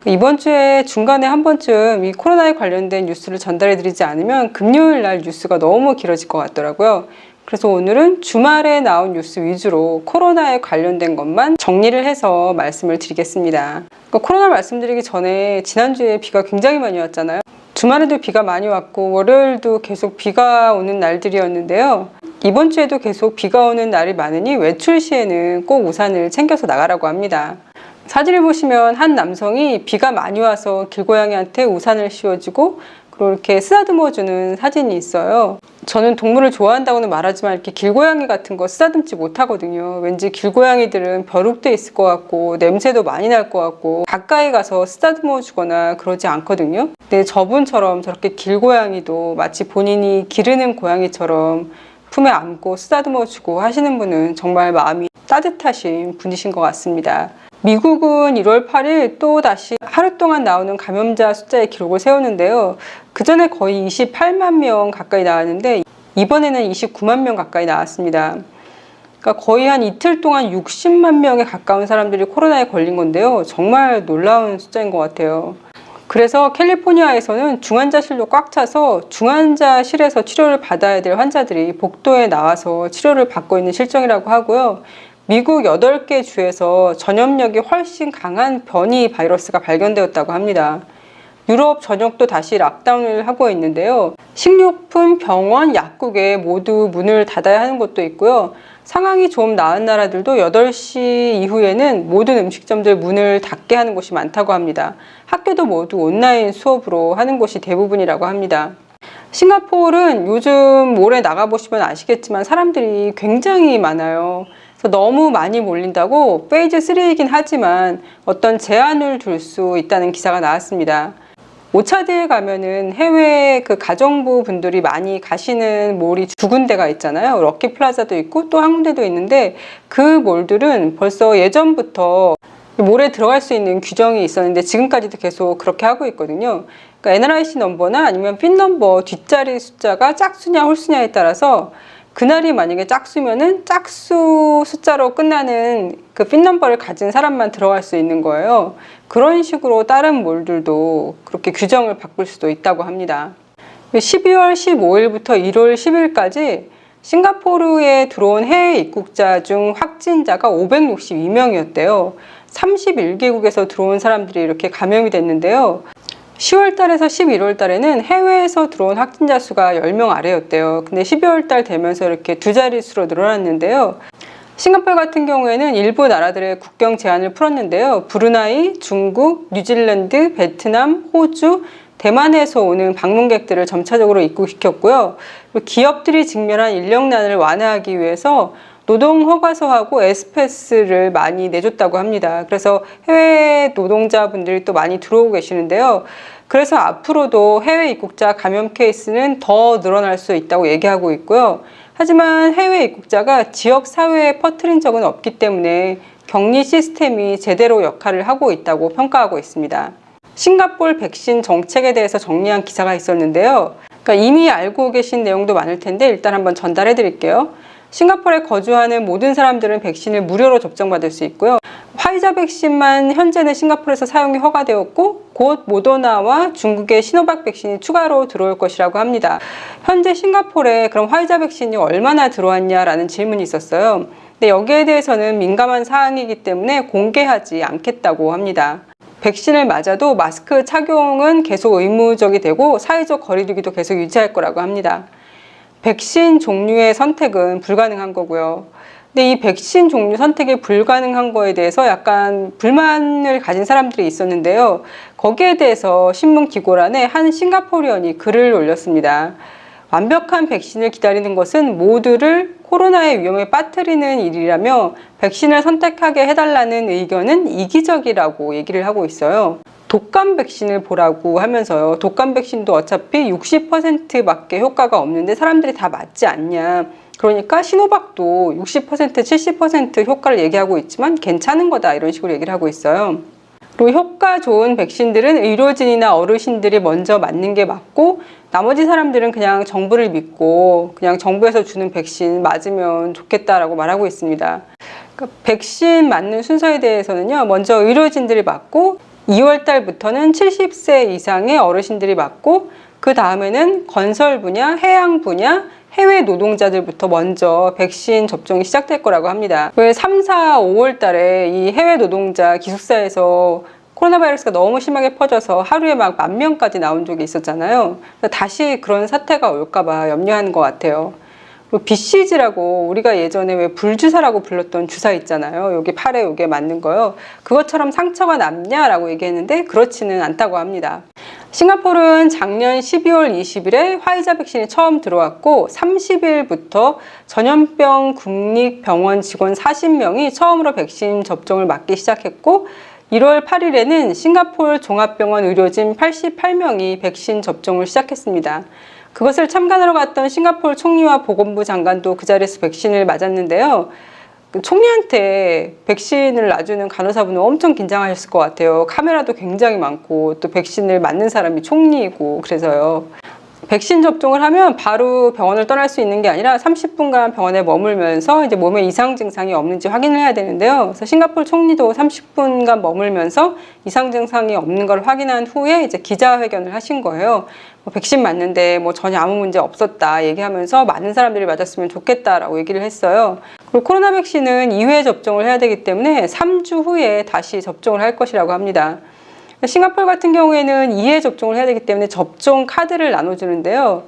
이번 주에 중간에 한 번쯤 이 코로나에 관련된 뉴스를 전달해 드리지 않으면 금요일 날 뉴스가 너무 길어질 것 같더라고요. 그래서 오늘은 주말에 나온 뉴스 위주로 코로나에 관련된 것만 정리를 해서 말씀을 드리겠습니다. 코로나 말씀드리기 전에 지난주에 비가 굉장히 많이 왔잖아요. 주말에도 비가 많이 왔고 월요일도 계속 비가 오는 날들이었는데요. 이번 주에도 계속 비가 오는 날이 많으니 외출 시에는 꼭 우산을 챙겨서 나가라고 합니다. 사진을 보시면 한 남성이 비가 많이 와서 길고양이한테 우산을 씌워주고 그리고 이렇게 쓰다듬어주는 사진이 있어요. 저는 동물을 좋아한다고는 말하지만 이렇게 길고양이 같은 거 쓰다듬지 못하거든요. 왠지 길고양이들은 벼룩돼 있을 것 같고 냄새도 많이 날 것 같고 가까이 가서 쓰다듬어 주거나 그러지 않거든요. 근데 저분처럼 저렇게 길고양이도 마치 본인이 기르는 고양이처럼 품에 안고 쓰다듬어 주고 하시는 분은 정말 마음이 따뜻하신 분이신 것 같습니다. 미국은 1월 8일 또 다시 하루 동안 나오는 감염자 숫자의 기록을 세우는데요. 그 전에 거의 28만 명 가까이 나왔는데 이번에는 29만 명 가까이 나왔습니다. 그러니까 거의 한 이틀 동안 60만 명에 가까운 사람들이 코로나에 걸린 건데요. 정말 놀라운 숫자인 것 같아요. 그래서 캘리포니아에서는 중환자실도 꽉 차서 중환자실에서 치료를 받아야 될 환자들이 복도에 나와서 치료를 받고 있는 실정이라고 하고요. 미국 8개 주에서 전염력이 훨씬 강한 변이 바이러스가 발견되었다고 합니다. 유럽 전역도 다시 락다운을 하고 있는데요. 식료품, 병원, 약국에 모두 문을 닫아야 하는 곳도 있고요. 상황이 좀 나은 나라들도 8시 이후에는 모든 음식점들 문을 닫게 하는 곳이 많다고 합니다. 학교도 모두 온라인 수업으로 하는 곳이 대부분이라고 합니다. 싱가포르는 요즘 몰에 나가보시면 아시겠지만 사람들이 굉장히 많아요. 그래서 너무 많이 몰린다고 페이즈 3이긴 하지만 어떤 제한을 둘 수 있다는 기사가 나왔습니다. 오차드에 가면은 해외 그 가정부 분들이 많이 가시는 몰이 두 군데가 있잖아요. 럭키 플라자도 있고 또 한 군데도 있는데 그 몰들은 벌써 예전부터 몰에 들어갈 수 있는 규정이 있었는데 지금까지도 계속 그렇게 하고 있거든요. 그러니까 NRIC 넘버나 아니면 핀 넘버 뒷자리 숫자가 짝수냐 홀수냐에 따라서 그날이 만약에 짝수면은 짝수 숫자로 끝나는 그 핀 넘버를 가진 사람만 들어갈 수 있는 거예요. 그런 식으로 다른 몰들도 그렇게 규정을 바꿀 수도 있다고 합니다. 12월 15일부터 1월 10일까지 싱가포르에 들어온 해외 입국자 중 확진자가 562명이었대요. 31개국에서 들어온 사람들이 이렇게 감염이 됐는데요. 10월 달에서 11월 달에는 해외에서 들어온 확진자 수가 10명 아래였대요. 근데 12월 달 되면서 이렇게 두 자릿수로 늘어났는데요. 싱가포르 같은 경우에는 일부 나라들의 국경 제한을 풀었는데요. 브루나이, 중국, 뉴질랜드, 베트남, 호주, 대만에서 오는 방문객들을 점차적으로 입국시켰고요. 기업들이 직면한 인력난을 완화하기 위해서 노동허가서하고 에스패스를 많이 내줬다고 합니다. 그래서 해외 노동자분들이 또 많이 들어오고 계시는데요. 그래서 앞으로도 해외 입국자 감염 케이스는 더 늘어날 수 있다고 얘기하고 있고요. 하지만 해외 입국자가 지역 사회에 퍼뜨린 적은 없기 때문에 격리 시스템이 제대로 역할을 하고 있다고 평가하고 있습니다. 싱가포르 백신 정책에 대해서 정리한 기사가 있었는데요. 그러니까 이미 알고 계신 내용도 많을 텐데 일단 한번 전달해 드릴게요. 싱가포르에 거주하는 모든 사람들은 백신을 무료로 접종받을 수 있고요. 화이자 백신만 현재는 싱가포르에서 사용이 허가되었고 곧 모더나와 중국의 시노박 백신이 추가로 들어올 것이라고 합니다. 현재 싱가포르에 그럼 화이자 백신이 얼마나 들어왔냐라는 질문이 있었어요. 근데 여기에 대해서는 민감한 사항이기 때문에 공개하지 않겠다고 합니다. 백신을 맞아도 마스크 착용은 계속 의무적이 되고 사회적 거리두기도 계속 유지할 거라고 합니다. 백신 종류의 선택은 불가능한 거고요. 근데 이 백신 종류 선택이 불가능한 거에 대해서 약간 불만을 가진 사람들이 있었는데요. 거기에 대해서 신문 기고란에 한 싱가포리언이 글을 올렸습니다. 완벽한 백신을 기다리는 것은 모두를 코로나의 위험에 빠뜨리는 일이라며 백신을 선택하게 해달라는 의견은 이기적이라고 얘기를 하고 있어요. 독감 백신을 보라고 하면서요. 독감 백신도 어차피 60%밖에 효과가 없는데 사람들이 다 맞지 않냐. 그러니까 시노박도 60%, 70% 효과를 얘기하고 있지만 괜찮은 거다 이런 식으로 얘기를 하고 있어요. 그리고 효과 좋은 백신들은 의료진이나 어르신들이 먼저 맞는 게 맞고 나머지 사람들은 그냥 정부를 믿고 그냥 정부에서 주는 백신 맞으면 좋겠다라고 말하고 있습니다. 그러니까 백신 맞는 순서에 대해서는요. 먼저 의료진들이 맞고 2월 달부터는 70세 이상의 어르신들이 맞고 그 다음에는 건설 분야, 해양 분야, 해외 노동자들부터 먼저 백신 접종이 시작될 거라고 합니다. 왜 3, 4, 5월 달에 이 해외 노동자 기숙사에서 코로나 바이러스가 너무 심하게 퍼져서 하루에 막 10,000명까지 나온 적이 있었잖아요. 다시 그런 사태가 올까봐 염려하는 것 같아요. 그리고 BCG라고 우리가 예전에 왜 불주사라고 불렀던 주사 있잖아요. 여기 팔에 여기에 맞는 거요. 그것처럼 상처가 남냐라고 얘기했는데 그렇지는 않다고 합니다. 싱가포르는 작년 12월 20일에 화이자 백신이 처음 들어왔고 30일부터 전염병 국립병원 직원 40명이 처음으로 백신 접종을 맞기 시작했고 1월 8일에는 싱가포르 종합병원 의료진 88명이 백신 접종을 시작했습니다. 그것을 참관하러 갔던 싱가포르 총리와 보건부 장관도 그 자리에서 백신을 맞았는데요. 총리한테 백신을 놔주는 간호사분은 엄청 긴장하셨을 것 같아요. 카메라도 굉장히 많고 또 백신을 맞는 사람이 총리이고 그래서요. 백신 접종을 하면 바로 병원을 떠날 수 있는 게 아니라 30분간 병원에 머물면서 이제 몸에 이상 증상이 없는지 확인을 해야 되는데요. 그래서 싱가포르 총리도 30분간 머물면서 이상 증상이 없는 걸 확인한 후에 이제 기자회견을 하신 거예요. 백신 맞는데 전혀 아무 문제 없었다 얘기하면서 많은 사람들이 맞았으면 좋겠다라고 얘기를 했어요. 그리고 코로나 백신은 2회 접종을 해야 되기 때문에 3주 후에 다시 접종을 할 것이라고 합니다. 싱가포르 같은 경우에는 2회 접종을 해야 되기 때문에 접종 카드를 나눠주는데요.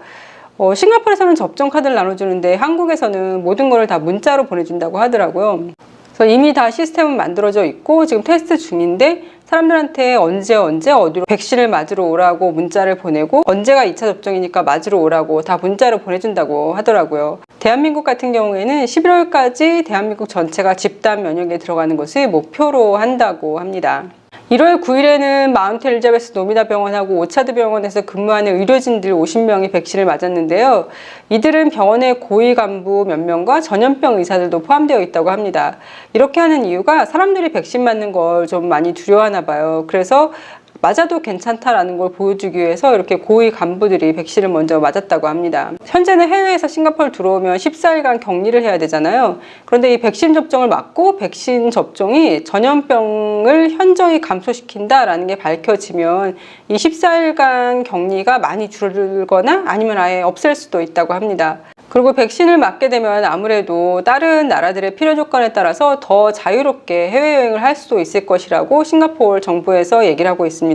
싱가포르에서는 접종 카드를 나눠주는데 한국에서는 모든 걸 다 문자로 보내준다고 하더라고요. 그래서 이미 다 시스템은 만들어져 있고 지금 테스트 중인데 사람들한테 언제 어디로 백신을 맞으러 오라고 문자를 보내고 언제가 2차 접종이니까 맞으러 오라고 다 문자로 보내준다고 하더라고요. 대한민국 같은 경우에는 11월까지 대한민국 전체가 집단 면역에 들어가는 것을 목표로 한다고 합니다. 1월 9일에는 마운트 엘리자베스 노미다 병원하고 오차드 병원에서 근무하는 의료진들 50명이 백신을 맞았는데요. 이들은 병원의 고위 간부 몇 명과 전염병 의사들도 포함되어 있다고 합니다. 이렇게 하는 이유가 사람들이 백신 맞는 걸 좀 많이 두려워하나 봐요. 그래서 맞아도 괜찮다라는 걸 보여주기 위해서 이렇게 고위 간부들이 백신을 먼저 맞았다고 합니다. 현재는 해외에서 싱가포르 들어오면 14일간 격리를 해야 되잖아요. 그런데 이 백신 접종을 맞고 백신 접종이 전염병을 현저히 감소시킨다라는 게 밝혀지면 이 14일간 격리가 많이 줄거나 아니면 아예 없앨 수도 있다고 합니다. 그리고 백신을 맞게 되면 아무래도 다른 나라들의 필요 조건에 따라서 더 자유롭게 해외여행을 할 수도 있을 것이라고 싱가포르 정부에서 얘기를 하고 있습니다.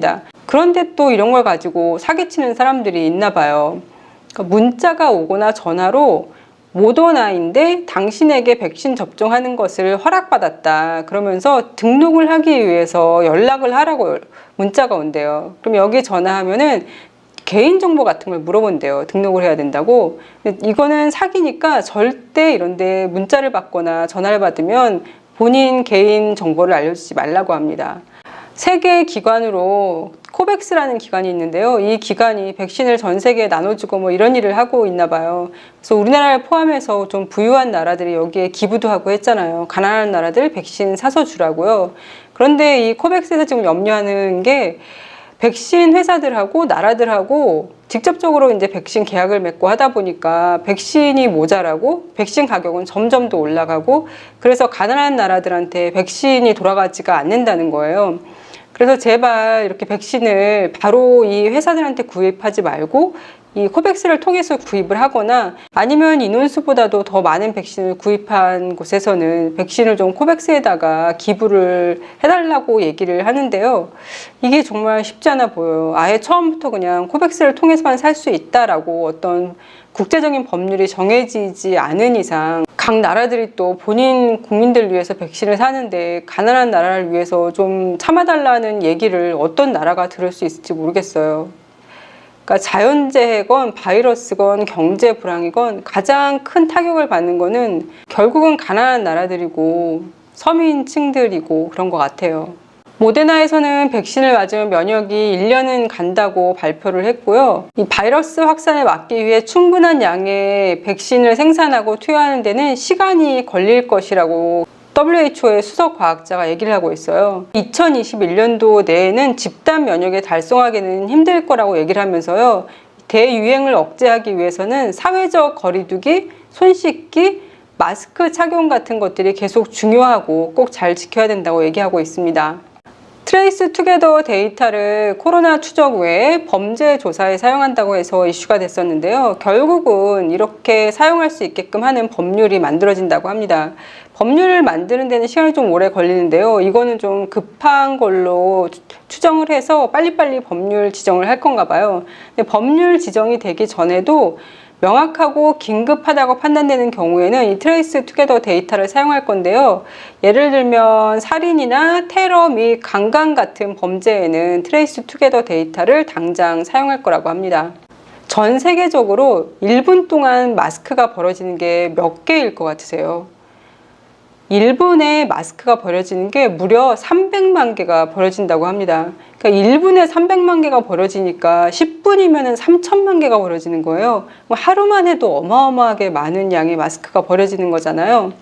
그런데 또 이런 걸 가지고 사기치는 사람들이 있나 봐요. 그러니까 문자가 오거나 전화로 모더나인데 당신에게 백신 접종하는 것을 허락받았다. 그러면서 등록을 하기 위해서 연락을 하라고 문자가 온대요. 그럼 여기 전화하면은 개인정보 같은 걸 물어본대요. 등록을 해야 된다고. 이거는 사기니까 절대 이런데 문자를 받거나 전화를 받으면 본인 개인 정보를 알려주지 말라고 합니다. 세계 기관으로 코백스라는 기관이 있는데요. 이 기관이 백신을 전 세계에 나눠주고 이런 일을 하고 있나 봐요. 그래서 우리나라를 포함해서 좀 부유한 나라들이 여기에 기부도 하고 했잖아요. 가난한 나라들 백신 사서 주라고요. 그런데 이 코백스에서 지금 염려하는 게 백신 회사들하고 나라들하고 직접적으로 이제 백신 계약을 맺고 하다 보니까 백신이 모자라고 백신 가격은 점점 더 올라가고 그래서 가난한 나라들한테 백신이 돌아가지가 않는다는 거예요. 그래서 제발 이렇게 백신을 바로 이 회사들한테 구입하지 말고 이 코백스를 통해서 구입을 하거나 아니면 인원수보다도 더 많은 백신을 구입한 곳에서는 백신을 좀 코백스에다가 기부를 해달라고 얘기를 하는데요. 이게 정말 쉽지 않아 보여요. 아예 처음부터 그냥 코백스를 통해서만 살 수 있다라고 어떤 국제적인 법률이 정해지지 않은 이상 각 나라들이 또 본인 국민들을 위해서 백신을 사는데 가난한 나라를 위해서 좀 참아달라는 얘기를 어떤 나라가 들을 수 있을지 모르겠어요. 그러니까 자연재해건 바이러스건 경제 불황이건 가장 큰 타격을 받는 거는 결국은 가난한 나라들이고 서민층들이고 그런 것 같아요. 모데나에서는 백신을 맞으면 면역이 1년은 간다고 발표를 했고요. 이 바이러스 확산을 막기 위해 충분한 양의 백신을 생산하고 투여하는 데는 시간이 걸릴 것이라고 WHO의 수석 과학자가 얘기를 하고 있어요. 2021년도 내에는 집단 면역에 달성하기는 힘들 거라고 얘기를 하면서요. 대유행을 억제하기 위해서는 사회적 거리두기, 손 씻기, 마스크 착용 같은 것들이 계속 중요하고 꼭 잘 지켜야 된다고 얘기하고 있습니다. 트레이스 투게더 데이터를 코로나 추적 외에 범죄 조사에 사용한다고 해서 이슈가 됐었는데요. 결국은 이렇게 사용할 수 있게끔 하는 법률이 만들어진다고 합니다. 법률을 만드는 데는 시간이 좀 오래 걸리는데요. 이거는 좀 급한 걸로 추정을 해서 빨리빨리 법률 지정을 할 건가 봐요. 근데 법률 지정이 되기 전에도 명확하고 긴급하다고 판단되는 경우에는 이 트레이스 투게더 데이터를 사용할 건데요. 예를 들면 살인이나 테러 및 강간 같은 범죄에는 트레이스 투게더 데이터를 당장 사용할 거라고 합니다. 전 세계적으로 1분 동안 마스크가 벌어지는 게 몇 개일 것 같으세요? 1분에 마스크가 벌어지는 게 무려 300만 개가 벌어진다고 합니다. 그러니까 1분에 300만 개가 벌어지니까 10분이면 3천만 개가 벌어지는 거예요. 하루만 해도 어마어마하게 많은 양의 마스크가 벌어지는 거잖아요.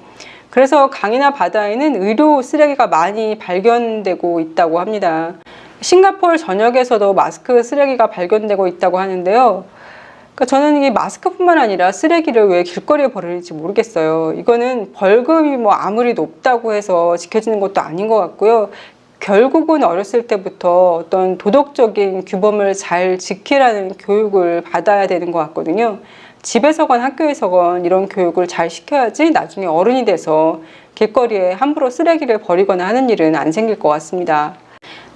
그래서 강이나 바다에는 의료 쓰레기가 많이 발견되고 있다고 합니다. 싱가포르 전역에서도 마스크 쓰레기가 발견되고 있다고 하는데요. 그러니까 저는 이게 마스크뿐만 아니라 쓰레기를 왜 길거리에 버리는지 모르겠어요. 이거는 벌금이 뭐 아무리 높다고 해서 지켜지는 것도 아닌 것 같고요. 결국은 어렸을 때부터 어떤 도덕적인 규범을 잘 지키라는 교육을 받아야 되는 것 같거든요. 집에서건 학교에서건 이런 교육을 잘 시켜야지 나중에 어른이 돼서 길거리에 함부로 쓰레기를 버리거나 하는 일은 안 생길 것 같습니다.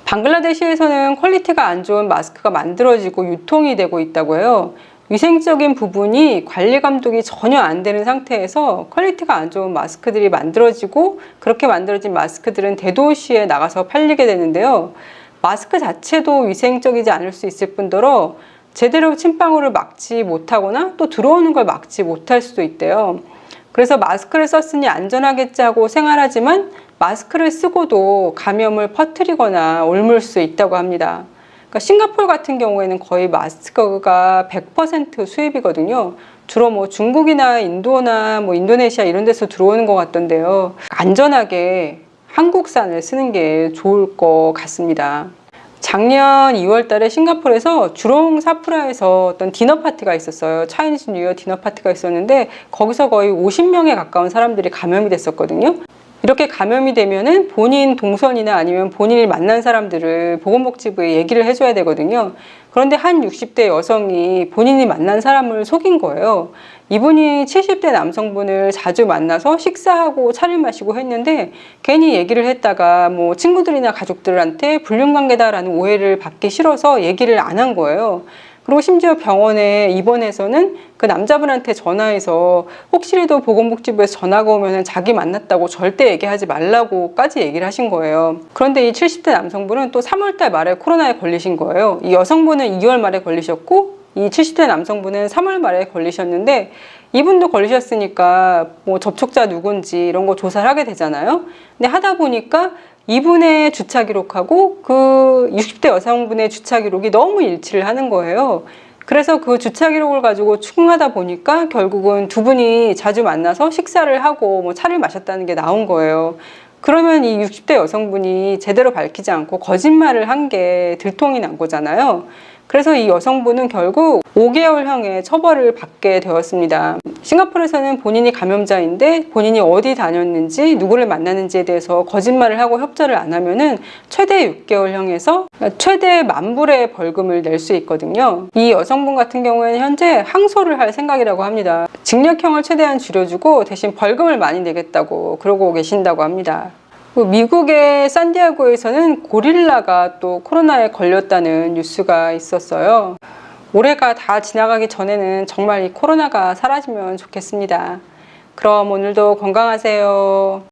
방글라데시에서는 퀄리티가 안 좋은 마스크가 만들어지고 유통이 되고 있다고 해요. 위생적인 부분이 관리 감독이 전혀 안 되는 상태에서 퀄리티가 안 좋은 마스크들이 만들어지고, 그렇게 만들어진 마스크들은 대도시에 나가서 팔리게 되는데요. 마스크 자체도 위생적이지 않을 수 있을 뿐더러 제대로 침방울을 막지 못하거나 또 들어오는 걸 막지 못할 수도 있대요. 그래서 마스크를 썼으니 안전하겠지 하고 생활하지만 마스크를 쓰고도 감염을 퍼뜨리거나 옮을 수 있다고 합니다. 그러니까 싱가포르 같은 경우에는 거의 마스크가 100% 수입이거든요. 주로 뭐 중국이나 인도나 뭐 인도네시아 이런 데서 들어오는 것 같던데요. 안전하게 한국산을 쓰는 게 좋을 것 같습니다. 작년 2월 달에 싱가포르에서 주롱 사프라에서 어떤 디너 파티가 있었어요. 차이니즈 뉴이어 디너 파티가 있었는데 거기서 거의 50명에 가까운 사람들이 감염이 됐었거든요. 이렇게 감염이 되면은 본인 동선이나 아니면 본인이 만난 사람들을 보건복지부에 얘기를 해줘야 되거든요. 그런데 한 60대 여성이 본인이 만난 사람을 속인 거예요. 이분이 70대 남성분을 자주 만나서 식사하고 차를 마시고 했는데 괜히 얘기를 했다가 뭐 친구들이나 가족들한테 불륜관계다라는 오해를 받기 싫어서 얘기를 안 한 거예요. 그리고 심지어 병원에 입원해서는 그 남자분한테 전화해서 혹시라도 보건복지부에서 전화가 오면 자기 만났다고 절대 얘기하지 말라고까지 얘기를 하신 거예요. 그런데 이 70대 남성분은 또 3월달 말에 코로나에 걸리신 거예요. 이 여성분은 2월 말에 걸리셨고 이 70대 남성분은 3월 말에 걸리셨는데 이분도 걸리셨으니까 뭐 접촉자 누군지 이런 거 조사를 하게 되잖아요. 근데 하다 보니까 이분의 주차 기록하고 그 60대 여성분의 주차 기록이 너무 일치를 하는 거예요. 그래서 그 주차 기록을 가지고 추궁하다 보니까 결국은 두 분이 자주 만나서 식사를 하고 뭐 차를 마셨다는 게 나온 거예요. 그러면 이 60대 여성분이 제대로 밝히지 않고 거짓말을 한 게 들통이 난 거잖아요. 그래서 이 여성분은 결국 5개월형의 처벌을 받게 되었습니다. 싱가포르에서는 본인이 감염자인데 본인이 어디 다녔는지 누구를 만났는지에 대해서 거짓말을 하고 협조를 안 하면은 최대 6개월형에서 최대 10,000불의 벌금을 낼 수 있거든요. 이 여성분 같은 경우에는 현재 항소를 할 생각이라고 합니다. 징역형을 최대한 줄여주고 대신 벌금을 많이 내겠다고 그러고 계신다고 합니다. 미국의 산디에고에서는 고릴라가 또 코로나에 걸렸다는 뉴스가 있었어요. 올해가 다 지나가기 전에는 정말 이 코로나가 사라지면 좋겠습니다. 그럼 오늘도 건강하세요.